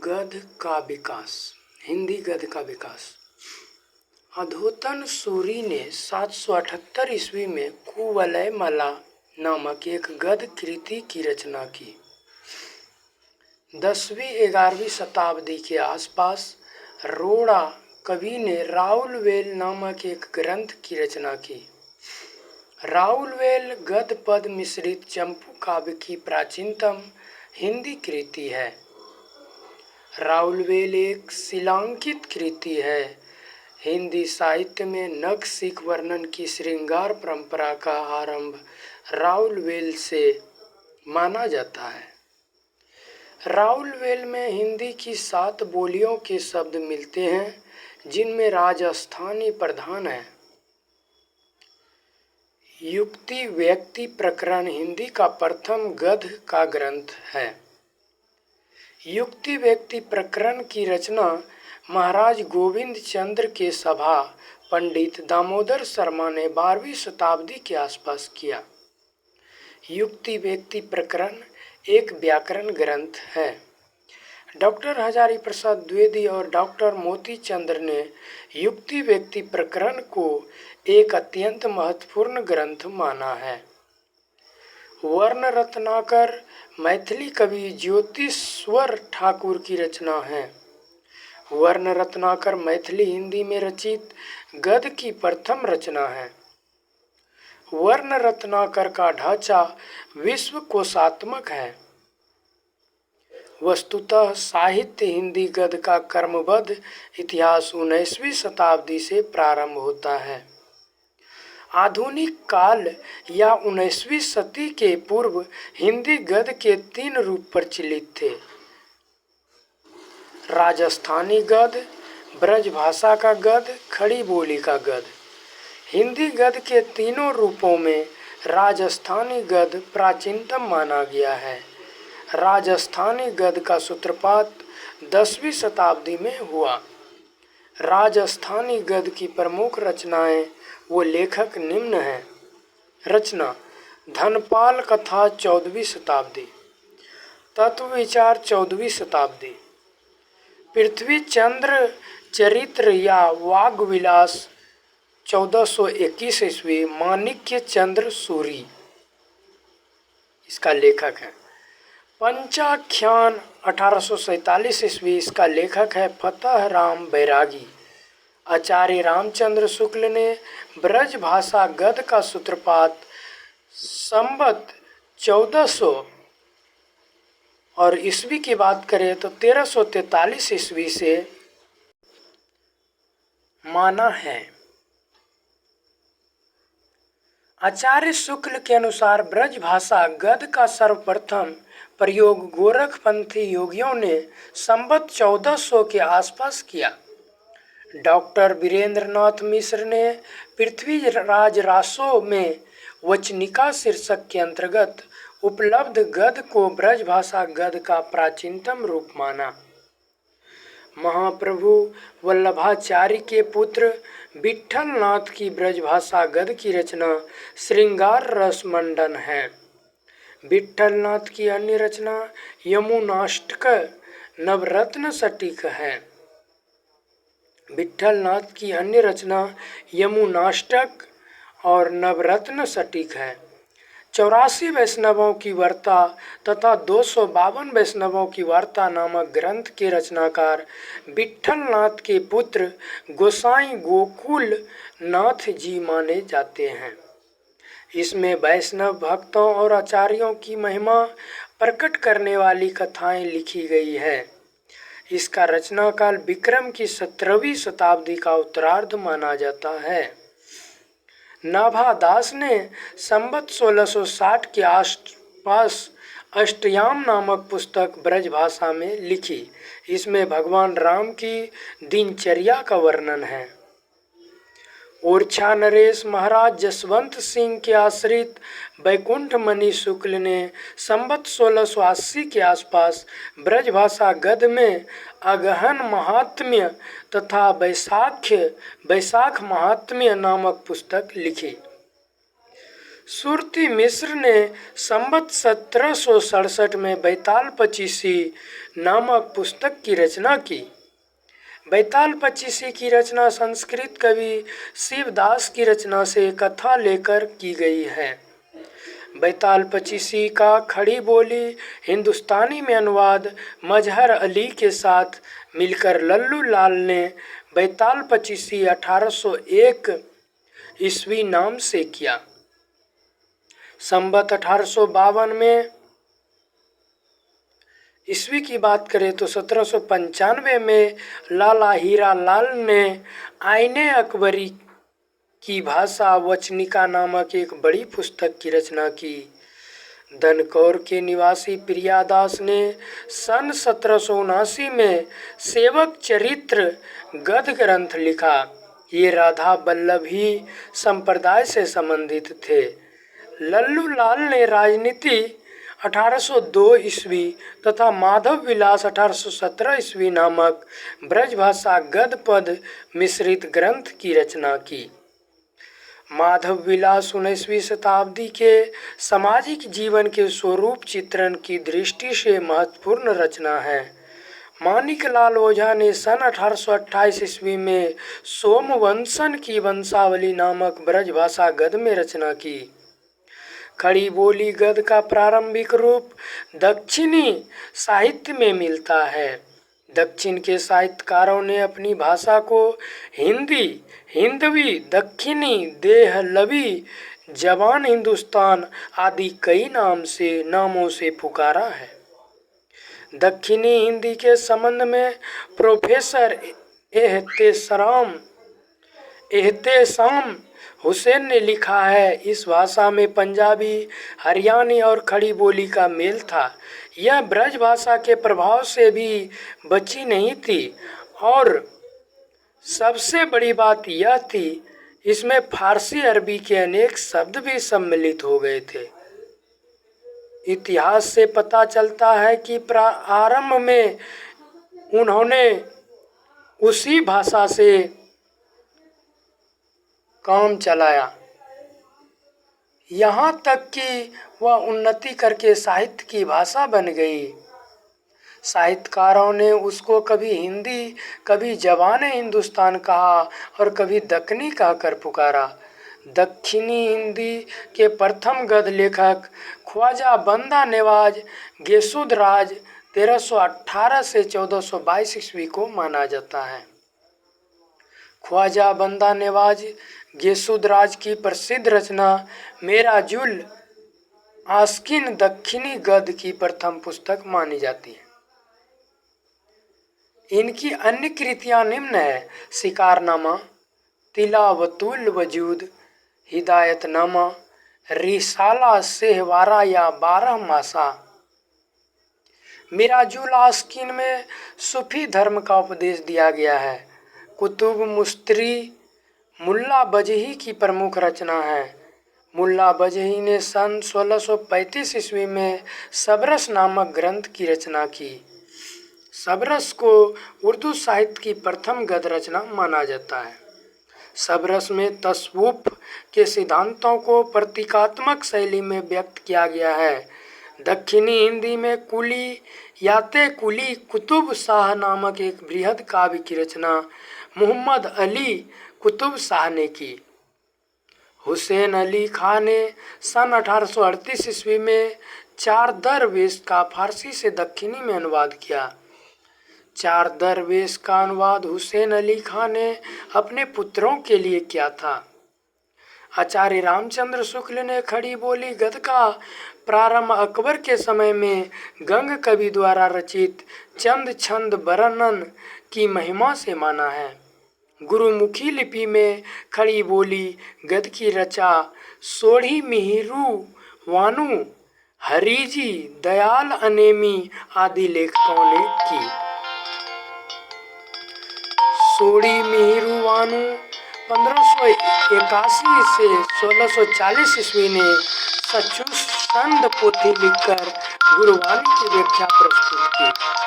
गद्य का विकास। हिंदी गद्य का विकास। अधोतन सूरी ने 778 ईस्वी में कुवलयमाला नामक एक गद्य कृति की रचना की। 10वीं-11वीं शताब्दी के आसपास रोड़ा कवि ने राउलवेल नामक एक ग्रंथ की रचना की। राउलवेल गद्य पद मिश्रित चंपू काव्य की प्राचीनतम हिंदी कृति है। राउलवेल एक शिलांकित कृति है। हिंदी साहित्य में नख-सिख वर्णन की श्रृंगार परंपरा का आरंभ राउलवेल से माना जाता है। राउलवेल में हिंदी की 7 बोलियों के शब्द मिलते हैं, जिनमें राजस्थानी प्रधान है। युक्ति व्यक्ति प्रकरण हिंदी का प्रथम गद्य का ग्रंथ है। युक्ति व्यक्ति प्रकरण की रचना महाराज गोविंद चंद्र के सभा पंडित दामोदर शर्मा ने 12वीं शताब्दी के आसपास किया। युक्ति व्यक्ति प्रकरण एक व्याकरण ग्रंथ है। डॉक्टर हजारी प्रसाद द्विवेदी और डॉक्टर मोती चंद्र ने युक्ति व्यक्ति प्रकरण को एक अत्यंत महत्वपूर्ण ग्रंथ माना है। वर्ण रत्नाकर मैथिली कवि ज्योतिश्वर ठाकुर की रचना है। वर्ण रत्नाकर मैथिली हिंदी में रचित गद्य की प्रथम रचना है। वर्ण रत्नाकर का ढांचा विश्वकोशात्मक है। वस्तुतः साहित्य हिंदी गद्य का क्रमबद्ध इतिहास 19वीं शताब्दी से प्रारंभ होता है। आधुनिक काल या 19वीं सदी के पूर्व हिंदी गद्य के 3 रूप प्रचलित थे। राजस्थानी गद्य, ब्रजभाषा का गद्य, खड़ी बोली का गद्य। हिंदी गद्य के तीनों रूपों में राजस्थानी गद्य प्राचीनतम माना गया है। राजस्थानी गद्य का सूत्रपात 10वीं शताब्दी में हुआ। राजस्थानी गद्य की प्रमुख रचनाएं वो लेखक निम्न हैं। रचना धनपाल कथा 14वीं शताब्दी, तत्व विचार 14वीं शताब्दी, पृथ्वी चंद्र चरित्र या वाग्विलास 1421 ईस्वी, माणिक्य चंद्र सूरी इसका लेखक है। पंचाख्यान 1847 ईस्वी, इसका लेखक है फतह राम बैरागी। आचार्य रामचंद्र शुक्ल ने ब्रजभाषा गद्य का सूत्रपात संवत 1400 और ईस्वी की बात करें तो 1343 ईस्वी से माना है। आचार्य शुक्ल के अनुसार ब्रजभाषा गद्य का सर्वप्रथम प्रयोग गोरखपंथी योगियों ने संवत 1400 के आसपास किया। डॉक्टर वीरेंद्रनाथ मिश्र ने पृथ्वीराज रासो में वचनिका शीर्षक के अंतर्गत उपलब्ध गद्य को ब्रजभाषा गद्य का प्राचीनतम रूप माना। महाप्रभु वल्लभाचार्य के पुत्र विट्ठलनाथ की ब्रजभाषा गद्य की रचना श्रृंगार रस मंडन है। विट्ठलनाथ की अन्य रचना यमुनाष्टक नवरत्न सटीक है। विट्ठलनाथ की अन्य रचना यमुनाष्टक और नवरत्न सटीक है। 84 वैष्णवों की वार्ता तथा 252 वैष्णवों की वार्ता नामक ग्रंथ के रचनाकार विट्ठलनाथ के पुत्र गोसाई गोकुल नाथ जी माने जाते हैं। इसमें वैष्णव भक्तों और आचार्यों की महिमा प्रकट करने वाली कथाएं लिखी गई है। इसका रचना काल विक्रम की 17वीं शताब्दी का उत्तरार्ध माना जाता है। नाभादास ने संवत 1660 के आसपास अष्टयाम नामक पुस्तक ब्रजभाषा में लिखी। इसमें भगवान राम की दिनचर्या का वर्णन है। ओरछा नरेश महाराज जसवंत सिंह के आश्रित वैकुंठ मणि शुक्ल ने संवत 1680 के आसपास ब्रजभाषा गद्य में अगहन महात्म्य तथा वैशाख महात्म्य नामक पुस्तक लिखी। सुरती मिश्र ने संवत 1767 में बैताल पचीसी नामक पुस्तक की रचना की। बैताल पचीसी की रचना संस्कृत कवि शिवदास की रचना से कथा लेकर की गई है। बैताल पचीसी का खड़ी बोली हिंदुस्तानी में अनुवाद मजहर अली के साथ मिलकर लल्लू लाल ने बैताल पचीसी 1801 ईस्वी नाम से किया। संवत 1852 में ईस्वी की बात करें तो 1795 में लाला हीरा लाल ने आईने अकबरी की भाषा वचनिका नामक एक बड़ी पुस्तक की रचना की। धनकौर के निवासी प्रियादास ने सन 1779 में सेवक चरित्र गद्य ग्रंथ लिखा। ये राधा वल्लभी संप्रदाय से संबंधित थे। लल्लू लाल ने राजनीति 1802 ईस्वी तथा माधव विलास 1817 ईस्वी नामक ब्रजभाषा गद्य पद मिश्रित ग्रंथ की रचना की। माधव विलास 19वीं शताब्दी के सामाजिक जीवन के स्वरूप चित्रण की दृष्टि से महत्वपूर्ण रचना है। माणिकलाल ओझा ने सन 1828 ईस्वी में सोमवंशन की वंशावली नामक ब्रजभाषा गद्य में रचना की। खड़ी बोली गद्य का प्रारंभिक रूप दक्षिणी साहित्य में मिलता है। दक्षिण के साहित्यकारों ने अपनी भाषा को हिंदी, हिंदवी, दक्षिणी, देहलवी, जवान हिंदुस्तान आदि कई नामों से पुकारा है। दक्षिणी हिंदी के संबंध में प्रोफेसर एहतेशाम हुसैन ने लिखा है, इस भाषा में पंजाबी, हरियाणी और खड़ी बोली का मेल था। यह ब्रज भाषा के प्रभाव से भी बची नहीं थी और सबसे बड़ी बात यह थी, इसमें फारसी अरबी के अनेक शब्द भी सम्मिलित हो गए थे। इतिहास से पता चलता है कि प्रारंभ में उन्होंने उसी भाषा से काम चलाया, यहाँ तक कि वह उन्नति करके साहित्य की भाषा बन गई। साहित्यकारों ने उसको कभी हिंदी, कभी जवान हिंदुस्तान कहा और कभी दक्कनी कहकर पुकारा। दक्षिणी हिंदी के प्रथम गद्य लेखक ख्वाजा बंदा नेवाज गेसुदराज 1318 से 1422 ईस्वी को माना जाता है। ख्वाजा बंदा नेवाज गेसुदराज की प्रसिद्ध रचना मेराजुल आस्किन दक्षिणी गद्य की प्रथम पुस्तक मानी जाती है। इनकी अन्य कृतियां निम्न है: शिकारनामा, तिलावतुल वजूद, हिदायतनामा, रिसाला सेहवारा या 12 मासा। मिराजुल आस्किन में सूफी धर्म का उपदेश दिया गया है। कुतुब मुस्तरी मुल्ला बजही की प्रमुख रचना है। मुल्ला बजही ने सन 1635 ईस्वी में सबरस नामक ग्रंथ की रचना की। सबरस को उर्दू साहित्य की प्रथम गद्य रचना माना जाता है। सबरस में तसव्वुफ के सिद्धांतों को प्रतीकात्मक शैली में व्यक्त किया गया है। दक्षिणी हिंदी में कुली याते कुली कुतुब शाह नामक एक बृहद काव्य की रचना मोहम्मद अली कुतुब शाह ने की। हुसैन अली खां ने सन 1838 ईस्वी में 4 दरवेश का फारसी से दक्षिणी में अनुवाद किया। 4 दरवेश का अनुवाद हुसैन अली खां ने अपने पुत्रों के लिए किया था। आचार्य रामचंद्र शुक्ल ने खड़ी बोली गद्य का प्रारंभ अकबर के समय में गंग कवि द्वारा रचित चंद छंद वर्णन की महिमा से माना है। गुरुमुखी लिपि में खड़ी बोली गद्य की रचा सोढ़ी मिहिरू वानु हरिजी दयाल अनेमी आदि लेखकों ने की। सोढ़ी मिहिरू वानु 1581 से 1640 ईस्वी ने सचुस छंद पोथी लिखकर गुरुवाणी की व्याख्या प्रस्तुत की।